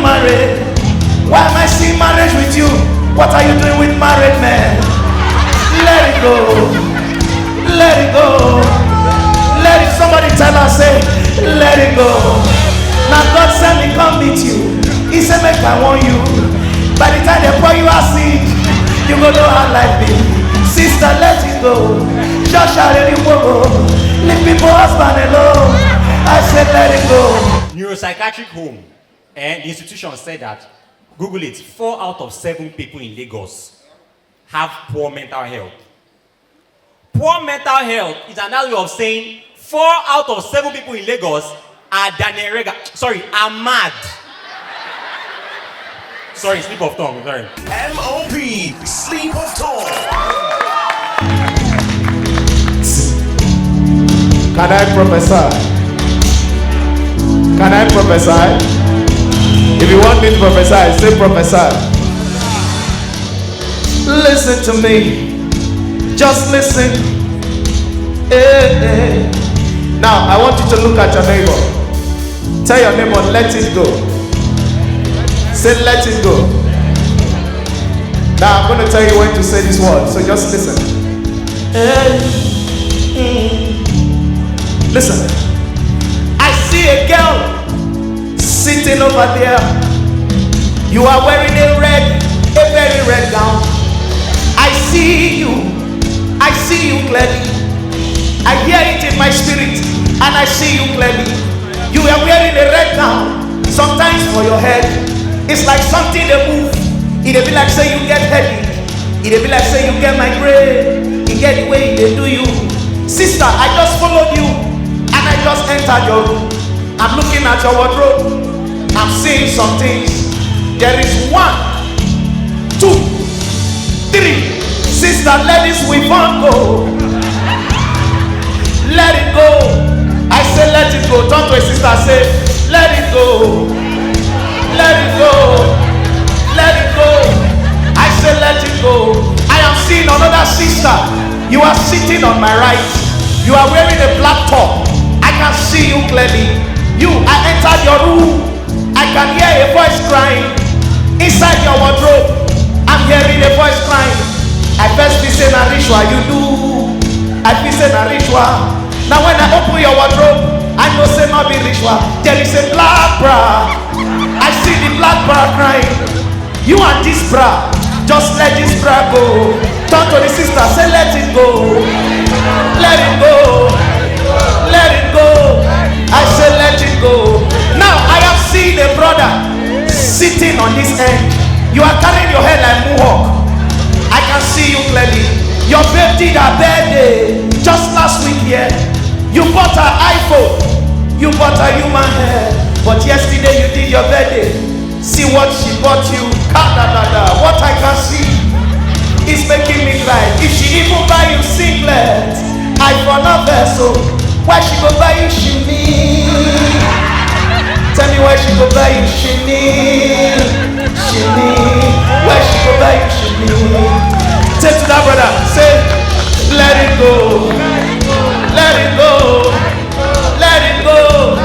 married? Why am I seeing marriage with you? What are you doing with married men? Let it go. Let it go. Let it. Somebody tell her, say, let it go. Now God sent me come meet you. He said, make I want you. By the time they pour you acid, you go know how life be. Sister, let it go. Just shout it, go. Leave people husband alone. I said, let it go. Neuropsychiatric home. And the institution said that, Google it, 4 out of 7 people in Lagos have poor mental health. Poor mental health is another way of saying 4 out of 7 people in Lagos are are mad. Sorry, slip of tongue, sorry. M.O.P. Sleep of tongue. Can I prophesy? Can I prophesy? If you want me to prophesy, say prophesy. Listen to me. Just listen. Now, I want you to look at your neighbor. Tell your neighbor, let it go. Say, let it go. Now, I'm going to tell you when to say this word, so just listen. Listen. I see a girl sitting over there. You are wearing a very red gown. I see you clearly. I hear it in my spirit, and I see you clearly. You are wearing a red gown. Sometimes for your head, it's like something they move. It'll be like say you get headache. It'll be like say you get migraine. You get the way they do you. Sister, I just followed you, and I just entered your room. I'm looking at your wardrobe. I'm seeing some things. There is 1, 2, 3. Sister, let this weapon go. Let it go. I say let it go. Turn to a sister, say let it go. Let it go. Let it go. I say let it go. I am seeing another sister. You are sitting on my right. You are wearing a black top. I can see you clearly. I entered your room. I can hear a voice crying. Inside your wardrobe, I'm hearing a voice crying. I first listen a ritual, you do. I listen a ritual. Now when I open your wardrobe, I know say not be ritual. There is a black bra. I see the black bra crying. You and this bra, just let this bra go. Turn to the sister, say let it go. Let it go. Let it go. I say let it go. Now I have seen a brother sitting on this end. You are carrying your head like mohawk. I can see you clearly. Your babe did her birthday just last week here. You bought her iPhone. You bought her human hair. But yesterday you did your birthday. See what she bought you. What I can see is making me cry. If she even buy you singlet, iPhone or vessel, why she go buy you shimmy? Tell me why she go buy you shimmy? Shimmy. Why she go buy you shimmy? Say to that brother, say, let it go. Let it go. Let it go.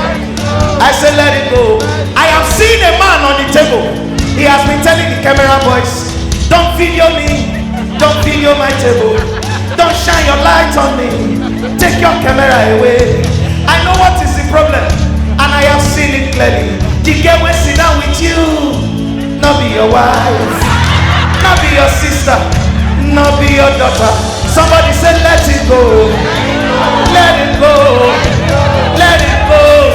I say let it go. I have seen a man on the table. He has been telling the camera boys, don't video me. Don't video my table. Don't shine your light on me. Take your camera away. I know what is the problem, and I have seen it clearly. The girl will sit down with you, not be your wife, not be your sister, not be your daughter. Somebody say let it go. Let it go. Let it go.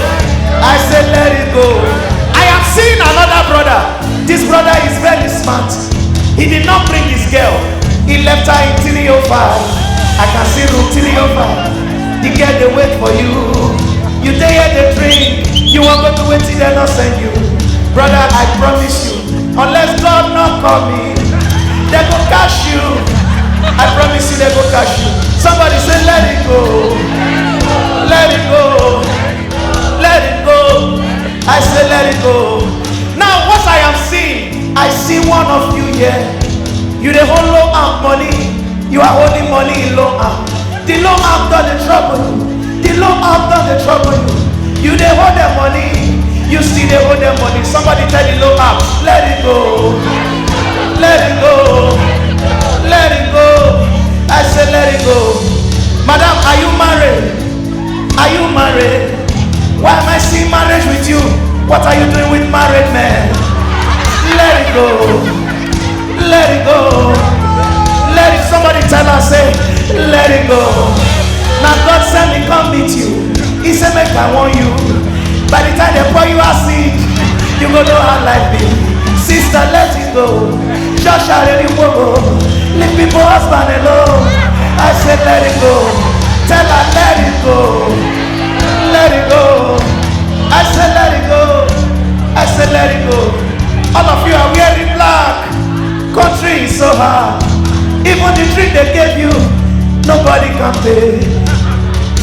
I said let it go. I have seen another brother. This brother is very smart. He did not bring his girl. He left her in 305. I can see room 305. The girl they wait for you. You dey here they drink. You won't go to wait till they not send you. Brother, I promise you, unless God not call me, they go cash you. I promise you they go cash you. Somebody say let it go. Let it go. Let it go. I say let it go. Now what I am seeing, I see one of you here. You the whole low arm money. You are holding money in low arm. The low arm done the trouble you. The low arm done the trouble you. You they hold their money. You see they hold their money. Somebody tell the low married? Why am I seeing marriage with you? What are you doing with married men? Let it go. Let it go. Let it. Somebody tell us, say, let it go. Now God sent me come meet you. He said, make I want you. By the time they pour you acid, you go know how life be. Sister, let it go. Just shout it, go. Leave people husband alone. I said, let it go. Tell her, let it go. Let it go. I said, let it go. I said, let it go. All of you are wearing black. Country is so hard. Even the drink they gave you, nobody can pay.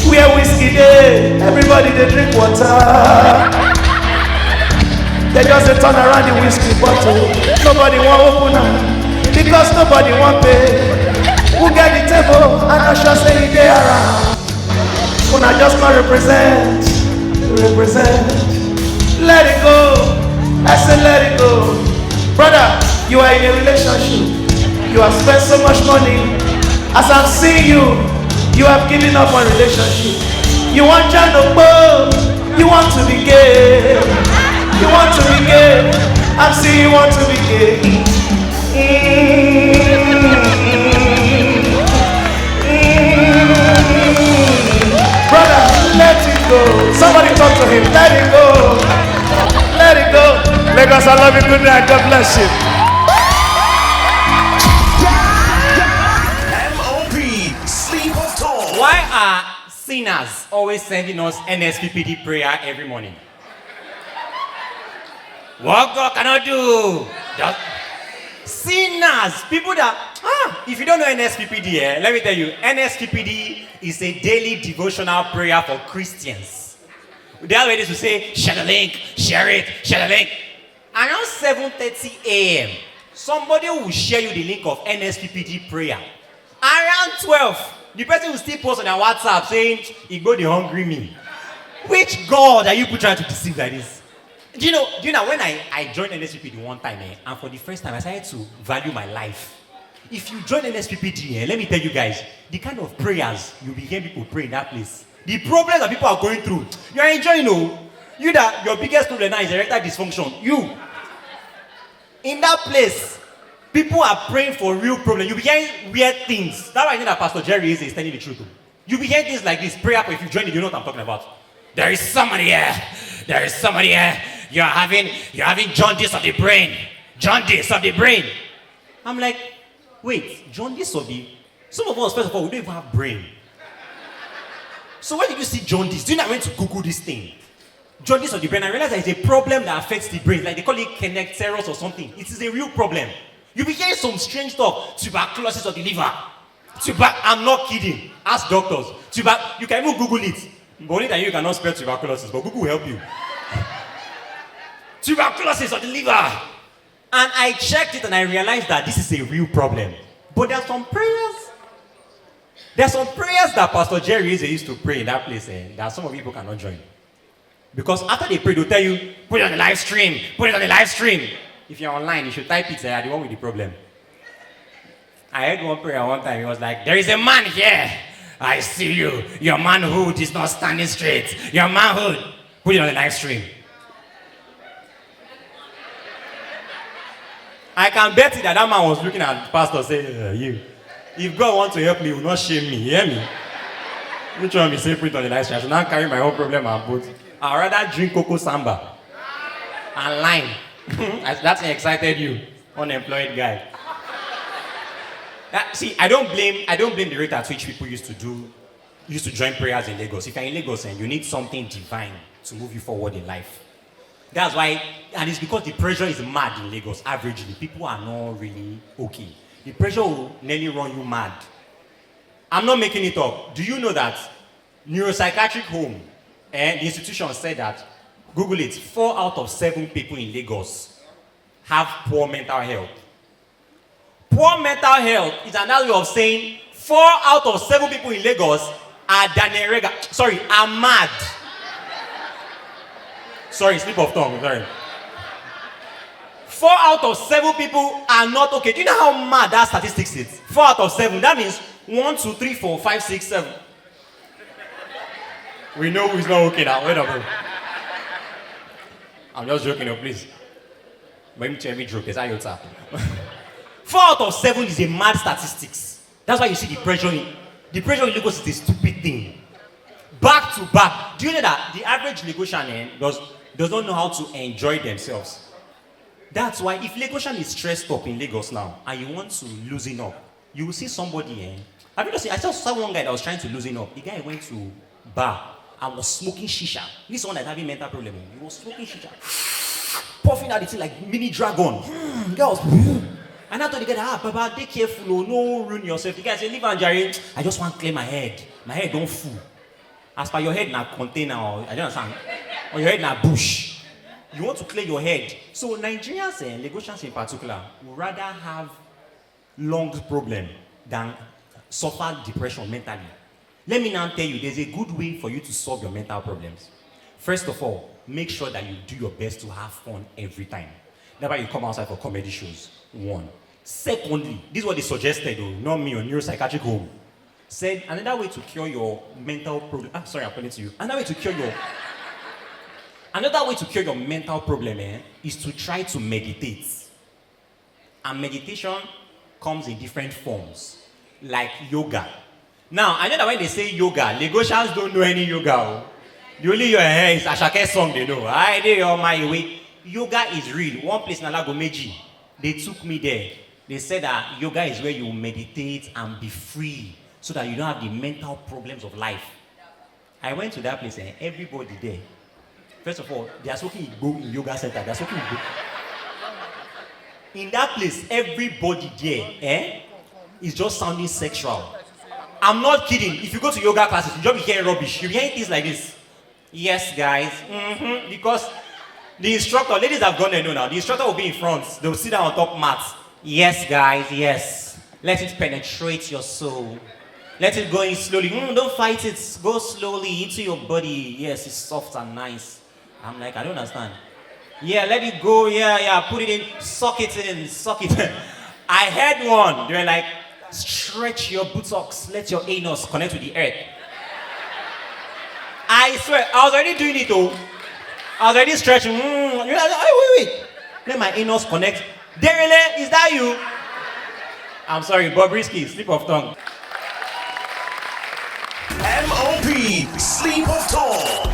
Where Wizkid dey, everybody they drink water. They just turn around the whiskey bottle. Nobody want open up because nobody want pay. Who get the table and I shall say they around. When I just can't represent. Let it go. I said let it go. Brother, you are in a relationship. You have spent so much money. As I'm seeing you, you have given up on relationship. You want Janobo. You want to be gay. You want to be gay. I'm seeing you want to be gay. Brother, let it go. Somebody talk to him. Let it go. Let it go. Lagos, I love you. Good night. God bless you. M.O.P. Sleep of Tall. Why are sinners always sending us NSPPD prayer every morning? What God cannot do? Just sinners, people that, if you don't know NSPPD, let me tell you, NSPPD is a daily devotional prayer for Christians. They are ready to say, share the link, share it, share the link. Around 7:30 a.m., somebody will share you the link of NSPPD prayer. Around 12, the person will still post on their WhatsApp saying, Igbo the hungry me. Which God are you trying to deceive like this? Do you know when I joined NSPPD one time, and for the first time I started to value my life. If you join NSPPD, let me tell you guys, the kind of prayers you'll be hearing people pray in that place, the problems that people are going through, you are enjoying, you that your biggest problem now is erectile dysfunction. You. In that place, people are praying for real problems. You'll be hearing weird things. That's why I know that Pastor Jerry is telling the truth. You'll be hearing things like this, prayer, but if you join it, you know what I'm talking about. There is somebody here. There is somebody here. You're having jaundice of the brain. Jaundice of the brain. I'm like, wait, jaundice of the... Some of us, first of all, we don't even have brain. So where did you see jaundice? Do you know I went to Google this thing? Jaundice of the brain. I realized that it's a problem that affects the brain. Like they call it connecteros or something. It is a real problem. You'll be hearing some strange stuff. Tuberculosis of the liver. I'm not kidding. Ask doctors. You can even Google it. But only that you cannot spell tuberculosis, but Google will help you. Tuberculosis of the liver. And I checked it and I realized that this is a real problem. But there are some prayers. There are some prayers that Pastor Jerry used to pray in that place that some of you people cannot join. Because after they pray, they'll tell you, put it on the live stream. Put it on the live stream. If you're online, you should type it there, the one with the problem. I heard one prayer one time. It was like, there is a man here. I see you. Your manhood is not standing straight. Your manhood. Put it on the live stream. I can bet you that man was looking at the pastor saying, you. If God wants to help me, he will not shame me. You hear me? Which one will say put it on the live stream? I should not carry my own problem and put. I'd rather drink cocoa samba and lime. That's excited you, unemployed guy. See, I don't blame the rate at which people used to join prayers in Lagos. If you're in Lagos and you need something divine to move you forward in life. That's why, and it's because the pressure is mad in Lagos, averagely. People are not really okay. The pressure will nearly run you mad. I'm not making it up. Do you know that neuropsychiatric home, and the institution said that, Google it, 4 out of 7 people in Lagos have poor mental health. Poor mental health is another way of saying 4 out of 7 people in Lagos are mad. Sorry, slip of tongue, sorry. 4 out of 7 people are not okay. Do you know how mad that statistics is? 4 out of 7. That means 1, 2, 3, 4, 5, 6, 7. We know who's not okay now. Wait up, bro. I'm just joking, please. Let me tell me joke. Is that your tap? 4 out of 7 is a mad statistics. That's why you see the pressure in Lagos is a stupid thing. Back to back. Do you know that the average Lagosian does not know how to enjoy themselves? That's why if Lagosian is stressed up in Lagos now and you want to loosen up, you will see somebody. Have you not seen? I saw one guy that was trying to loosen up. The guy went to bar and was smoking shisha. This one that's having mental problem. He was smoking shisha, puffing out the thing like mini dragon. The guy was. And I told the guy, Baba, be careful, oh, no ruin yourself. The guy said, leave and Jerry. I just want to clear my head. My head don't full. As per your head na container, or I don't understand. Or your head na bush. You want to clear your head. So Nigerians and Lagosians in particular would rather have lung problem than suffer depression mentally. Let me now tell you, there's a good way for you to solve your mental problems. First of all, make sure that you do your best to have fun every time. That's why you come outside for comedy shows. 1. Secondly, this is what they suggested, though, not me or NeuroPsychiatric Home. Said another way to cure your mental problem. Sorry, I'm putting it to you. Another way to cure your mental problem is to try to meditate. And meditation comes in different forms, like yoga. Now, I know that when they say yoga, Lagosians don't know any yoga. The only is Ashake song they know. I did on my way. Yoga is real. One place in Alagomeji, they took me there. They said that yoga is where you meditate and be free so that you don't have the mental problems of life. I went to that place and everybody there, first of all, they are smoking Igbo in yoga center. They are smoking Igbo. In that place, everybody there is just sounding sexual. I'm not kidding. If you go to yoga classes, you just be hearing rubbish. You'll be hearing things like this. Yes, guys. Because the instructor, ladies have gone there now. The instructor will be in front. They will sit down on top mats. Yes, guys, yes. Let it penetrate your soul. Let it go in slowly. Don't fight it. Go slowly into your body. Yes, it's soft and nice. I'm like, I don't understand. Yeah, let it go. Yeah. Put it in. Suck it in. Suck it in. I heard one. They were like, stretch your buttocks. Let your anus connect with the earth. I swear, I was already doing it though. I was already stretching. You're like, wait. Let my anus connect. Derele, is that you? I'm sorry, Bobrisky, slip of tongue. M.O.P. Sleep of Tongue.